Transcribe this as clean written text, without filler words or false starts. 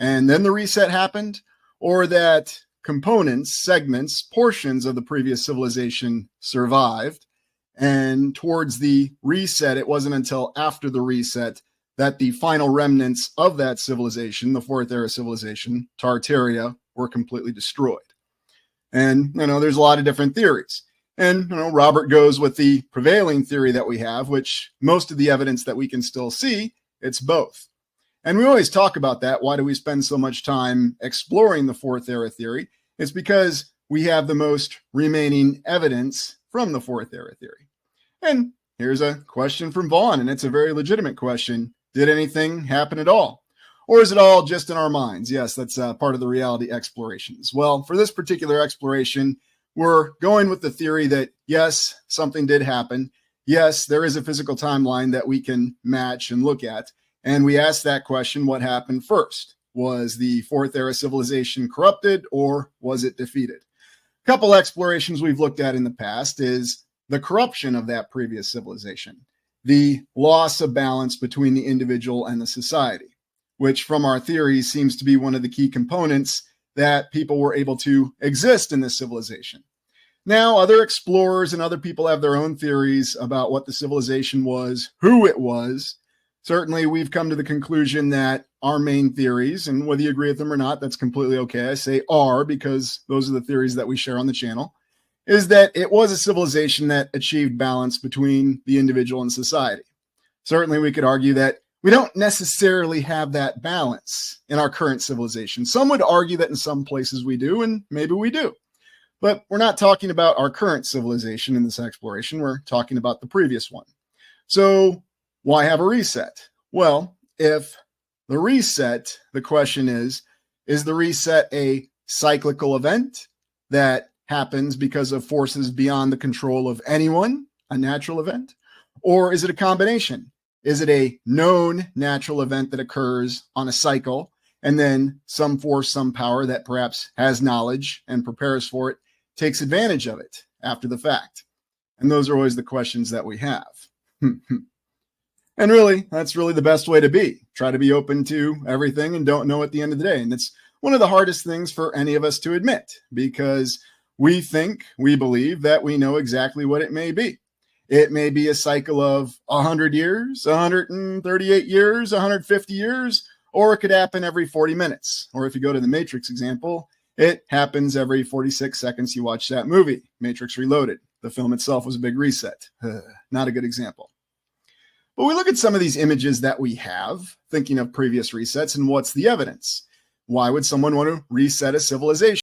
and then the reset happened, or that components, segments, portions of the previous civilization survived, and towards the reset, it wasn't until after the reset that the final remnants of that civilization, the Fourth Era civilization, Tartaria, were completely destroyed. And, there's a lot of different theories. And, Robert goes with the prevailing theory that we have, which most of the evidence that we can still see, it's both. And we always talk about that. Why do we spend so much time exploring the Fourth Era theory? It's because we have the most remaining evidence from the Fourth Era theory. And here's a question from Vaughn, and it's a very legitimate question. Did anything happen at all? Or is it all just in our minds? Yes, that's part of the reality explorations. Well, for this particular exploration, we're going with the theory that, yes, something did happen. Yes, there is a physical timeline that we can match and look at. And we ask that question, what happened first? Was the Fourth Era civilization corrupted, or was it defeated? A couple explorations we've looked at in the past is the corruption of that previous civilization, the loss of balance between the individual and the society, which from our theories seems to be one of the key components that people were able to exist in this civilization. Now, other explorers and other people have their own theories about what the civilization was, who it was. Certainly, we've come to the conclusion that our main theories, and whether you agree with them or not, that's completely okay. I say are because those are the theories that we share on the channel, is that it was a civilization that achieved balance between the individual and society. Certainly, we could argue that we don't necessarily have that balance in our current civilization. Some would argue that in some places we do, and maybe we do. But we're not talking about our current civilization in this exploration. We're talking about the previous one. So why have a reset? Well, if the reset, the question is the reset a cyclical event that happens because of forces beyond the control of anyone, a natural event? Or is it a combination? Is it a known natural event that occurs on a cycle, and then some force, some power that perhaps has knowledge and prepares for it, takes advantage of it after the fact? And those are always the questions that we have. And really, that's really the best way to be. Try to be open to everything and don't know at the end of the day. And it's one of the hardest things for any of us to admit, because we believe that we know exactly what it may be. It may be a cycle of 100 years, 138 years, 150 years, or it could happen every 40 minutes. Or if you go to the Matrix example, it happens every 46 seconds you watch that movie, Matrix Reloaded. The film itself was a big reset. Not a good example. But we look at some of these images that we have, thinking of previous resets, and what's the evidence? Why would someone want to reset a civilization?